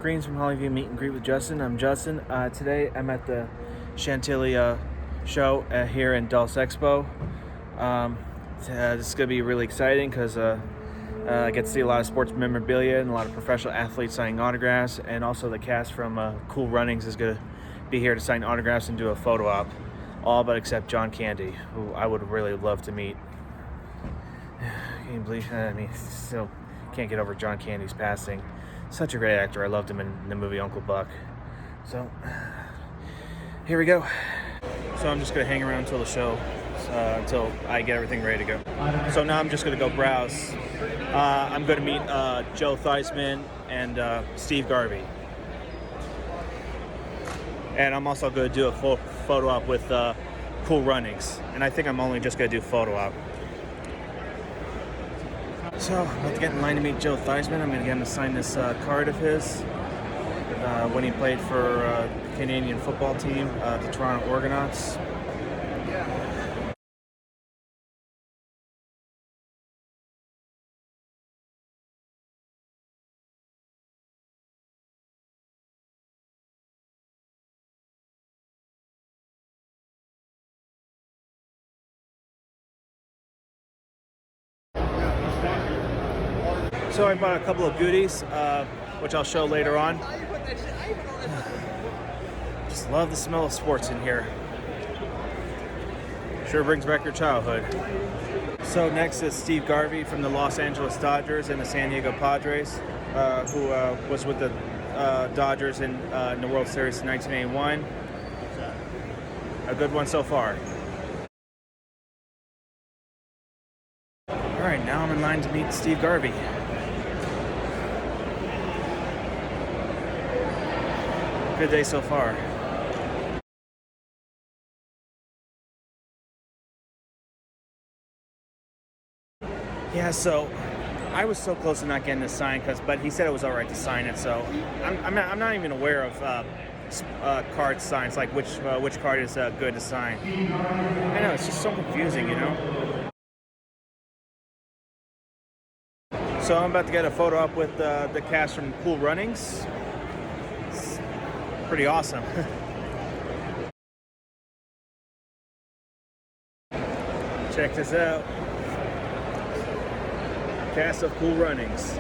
Greens from Hollyview Meet and Greet with Justin. I'm Justin. Today I'm at the Chantilly show here in Dulce Expo. This is going to be really exciting because I get to see a lot of sports memorabilia and a lot of professional athletes signing autographs, and also the cast from Cool Runnings is going to be here to sign autographs and do a photo op. All but except John Candy, who I would really love to meet. Can you believe that? I mean, still can't get over John Candy's passing. Such a great actor. I loved him in the movie Uncle Buck. So, here we go. So I'm just going to hang around until the show, until I get everything ready to go. So now I'm just going to go browse. I'm going to meet Joe Theismann and Steve Garvey. And I'm also going to do a full photo op with Cool Runnings. And I think I'm only just going to do photo op. So, I'm about to get in line to meet Joe Theismann. I'm going to get him to sign this card of his when he played for the Canadian football team, the Toronto Argonauts. So I bought a couple of goodies, which I'll show later on. Just love the smell of sports in here. Sure brings back your childhood. So next is Steve Garvey from the Los Angeles Dodgers and the San Diego Padres, who was with the Dodgers in the World Series in 1981. A good one so far. All right, now I'm in line to meet Steve Garvey. Good day so far. Yeah, so I was so close to not getting this signed, but he said it was all right to sign it. So I'm not even aware of card signs, like which card is good to sign. I know, it's just so confusing, you know. So I'm about to get a photo up with the cast from Cool Runnings. It's pretty awesome. Check this out. Cast of Cool Runnings.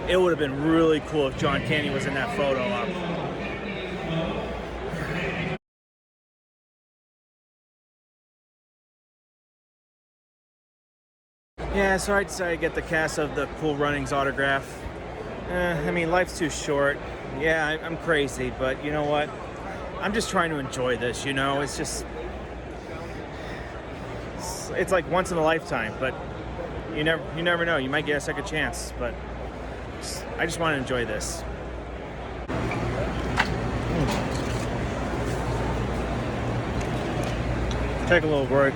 It would have been really cool if John Candy was in that photo op. Yeah, so I decided to get the cast of the Cool Runnings autograph. I mean, life's too short. Yeah, I'm crazy, but you know what? I'm just trying to enjoy this, you know? It's just... It's like once in a lifetime, but you never know. You might get a second chance, but I just want to enjoy this. Take a little break.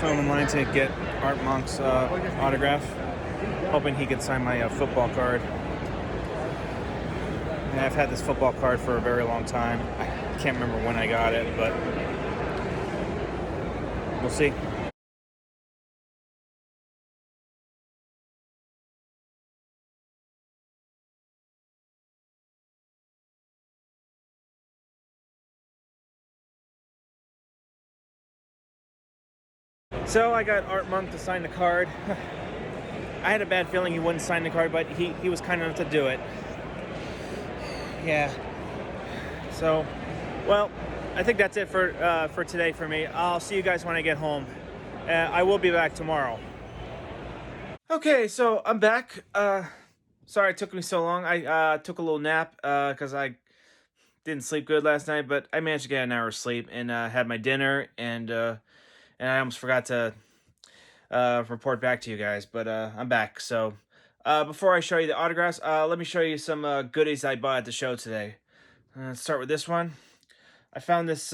So I'm in line to get Art Monk's autograph, hoping he could sign my football card. And I've had this football card for a very long time. I can't remember when I got it, but we'll see. So I got Art Monk to sign the card. I had a bad feeling he wouldn't sign the card, but he was kind enough to do it. Yeah. So, well, I think that's it for today for me. I'll see you guys when I get home. I will be back tomorrow. Okay, so I'm back. Sorry it took me so long. I took a little nap because I didn't sleep good last night, but I managed to get an hour's sleep and had my dinner, and I almost forgot to report back to you guys, but I'm back. So before I show you the autographs, let me show you some goodies I bought at the show today. Let's start with this one. I found this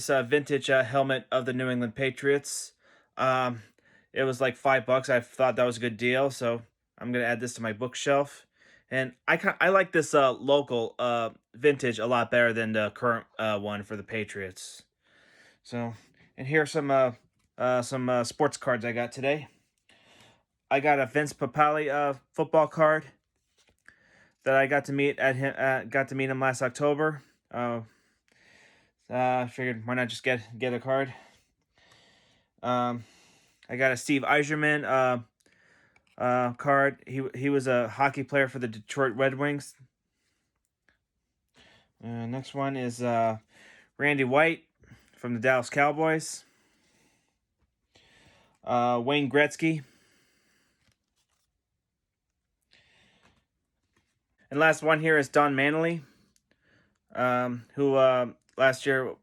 vintage helmet of the New England Patriots. It was like $5. I thought that was a good deal, so I'm gonna add this to my bookshelf. And I like this local vintage a lot better than the current one for the Patriots. So And here are some sports cards I got today. I got a Vince Papale football card that I got to meet at him. Got to meet him last October. Figured why not just get a card. I got a Steve Yzerman card. He was a hockey player for the Detroit Red Wings. Next one is Randy White from the Dallas Cowboys. Wayne Gretzky. And last one here is Don Manley, who last year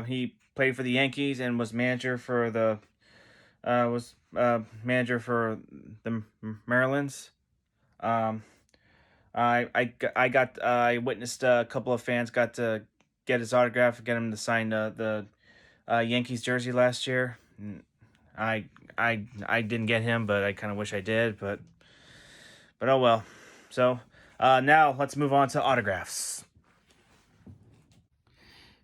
he played for the Yankees and was manager for the Marylands. I witnessed a couple of fans got to get his autograph, get him to sign the Yankees jersey last year. I didn't get him, but I kind of wish I did. But oh well. So now let's move on to autographs.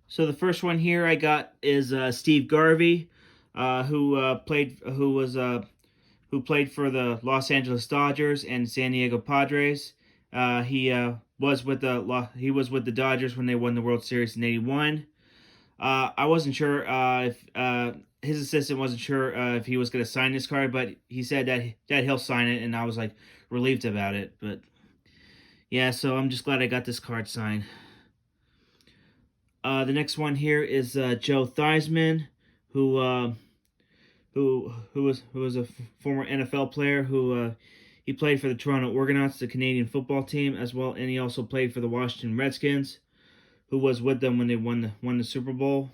So the first one here I got is Steve Garvey, who played for the Los Angeles Dodgers and San Diego Padres. He was with the Dodgers when they won the World Series in '81. I wasn't sure if his assistant wasn't sure if he was going to sign this card, but he said that he'll sign it, and I was like relieved about it. But yeah, so I'm just glad I got this card signed. The next one here is Joe Theismann, who was a former NFL player who he played for the Toronto Argonauts, the Canadian football team, as well, and he also played for the Washington Redskins, who was with them when they won the Super Bowl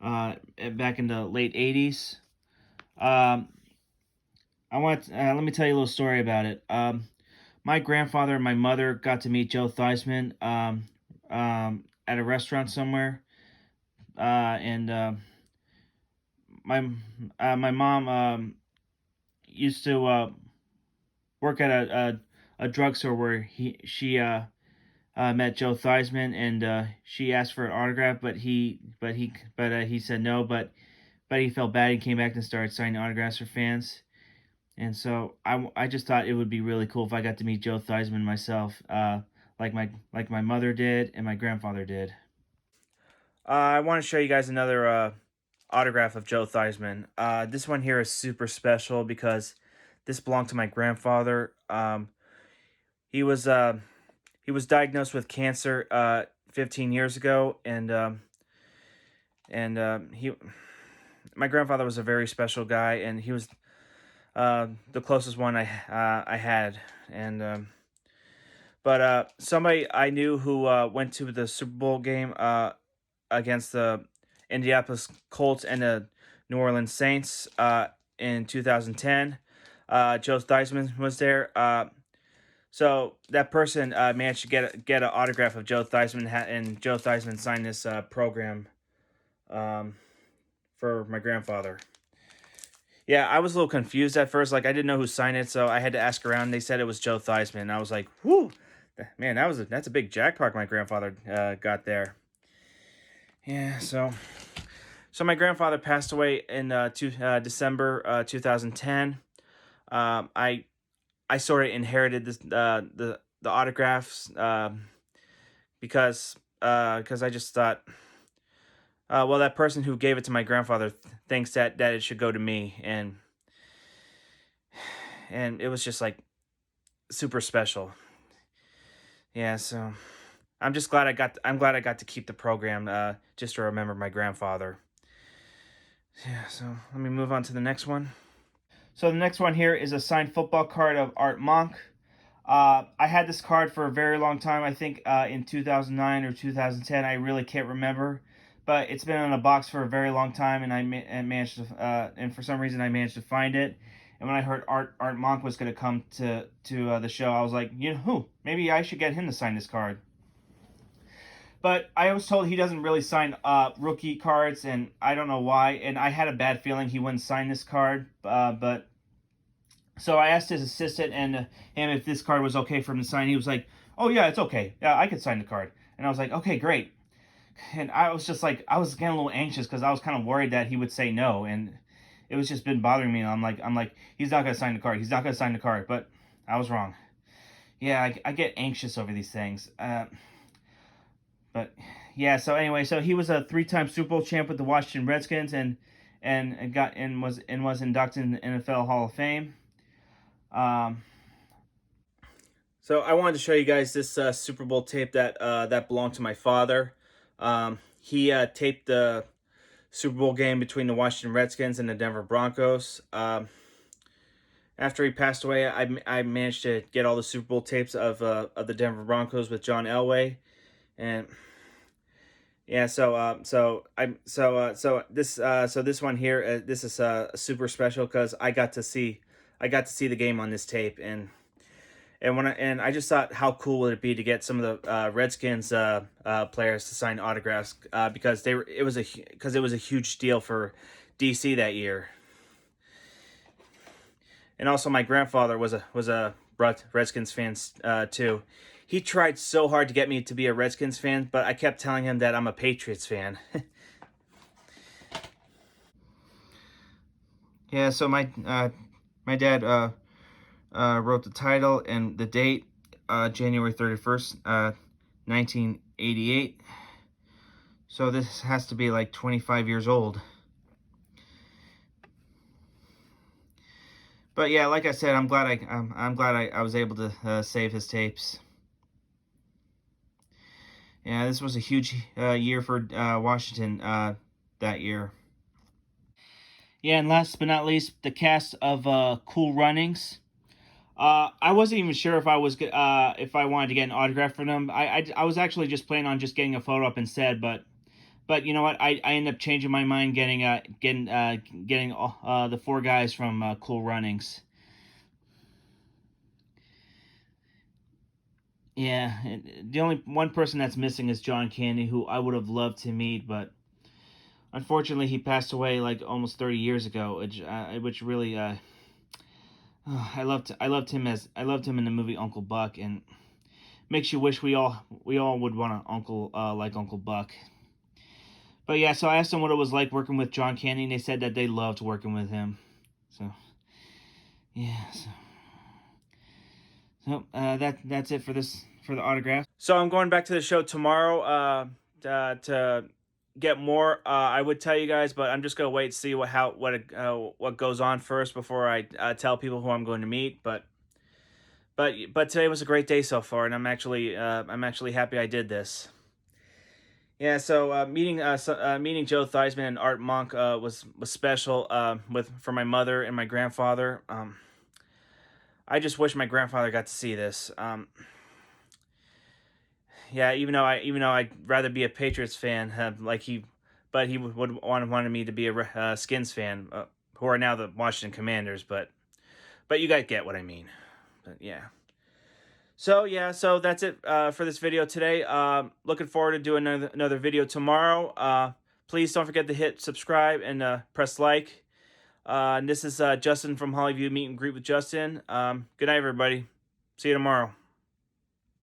back in the late '80s. Let me tell you a little story about it. My grandfather and my mother got to meet Joe Theismann at a restaurant somewhere, and my mom used to work at a drugstore where she met Joe Theismann, and she asked for an autograph, but he said no, but he felt bad and came back and started signing autographs for fans. And so I just thought it would be really cool if I got to meet Joe Theismann myself, like my mother did and my grandfather did. I want to show you guys another autograph of Joe Theismann. This one here is super special because this belonged to my grandfather. He was diagnosed with cancer 15 years ago, and my grandfather was a very special guy, and he was the closest one I had, and but somebody I knew who went to the Super Bowl game against the Indianapolis Colts and the New Orleans Saints in 2010. Joe Theismann was there. So that person managed to get an autograph of Joe Theismann, and Joe Theismann signed this program for my grandfather. Yeah, I was a little confused at first. Like, I didn't know who signed it, so I had to ask around. They said it was Joe Theismann, and I was like, "Whoo, man, that's a big jackpot my grandfather got there." Yeah, so my grandfather passed away in December 2010. I sort of inherited this the autographs because I just thought, well, that person who gave it to my grandfather thinks that it should go to me, and it was just like super special. Yeah, so I'm just glad I'm glad I got to keep the program just to remember my grandfather. Yeah, so let me move on to the next one. So the next one here is a signed football card of Art Monk. I had this card for a very long time. I think in 2009 or 2010. I really can't remember, but it's been in a box for a very long time, and I managed to, and for some reason I managed to find it. And when I heard Art Monk was going to come to the show, I was like, you know who? Maybe I should get him to sign this card. But I was told he doesn't really sign rookie cards, and I don't know why. And I had a bad feeling he wouldn't sign this card. But so I asked his assistant and him if this card was okay for him to sign. He was like, "Oh yeah, it's okay. Yeah, I could sign the card." And I was like, "Okay, great." And I was just like, I was getting a little anxious because I was kind of worried that he would say no, and it was just been bothering me. And I'm like, he's not gonna sign the card. He's not gonna sign the card. But I was wrong. Yeah, I get anxious over these things. But yeah, so anyway, so he was a three-time Super Bowl champ with the Washington Redskins, and was inducted in the NFL Hall of Fame. Um, so I wanted to show you guys this Super Bowl tape that belonged to my father. He taped the Super Bowl game between the Washington Redskins and the Denver Broncos. After he passed away, I managed to get all the Super Bowl tapes of the Denver Broncos with John Elway, and yeah, so this one here, this is super special because I got to see the game on this tape, and I just thought, how cool would it be to get some of the Redskins players to sign autographs, because it was a huge deal for DC that year. And also, my grandfather was a Redskins fan too. He tried so hard to get me to be a Redskins fan, but I kept telling him that I'm a Patriots fan. Yeah, so my dad wrote the title and the date, January 31st, 1988. So this has to be like 25 years old. But yeah, like I said, I'm glad I was able to save his tapes. Yeah, this was a huge year for Washington that year. Yeah, and last but not least, the cast of Cool Runnings. I wasn't even sure if I wanted to get an autograph from them. I was actually just planning on just getting a photo up instead, but you know what? I ended up changing my mind, getting the four guys from Cool Runnings. Yeah, the only one person that's missing is John Candy, who I would have loved to meet, but unfortunately he passed away like almost 30 years ago, which really I loved him in the movie Uncle Buck, and makes you wish we all would want an uncle like Uncle Buck. But yeah, so I asked them what it was like working with John Candy, and they said that they loved working with him. So yeah, that's it for the autograph. So I'm going back to the show tomorrow to get more. I would tell you guys, but I'm just gonna wait to see what goes on first before I tell people who I'm going to meet. But today was a great day so far, and I'm actually happy I did this. Yeah, so meeting Joe Theismann and Art Monk was special for my mother and my grandfather. I just wish my grandfather got to see this. Yeah, even though I'd rather be a Patriots fan, but he would wanted me to be a Skins fan, who are now the Washington Commanders. But you guys get what I mean. But yeah. So yeah, so that's it for this video today. Looking forward to doing another video tomorrow. Please don't forget to hit subscribe and press like. And this is Justin from Hollyview Meet and Greet with Justin. Good night, everybody. See you tomorrow.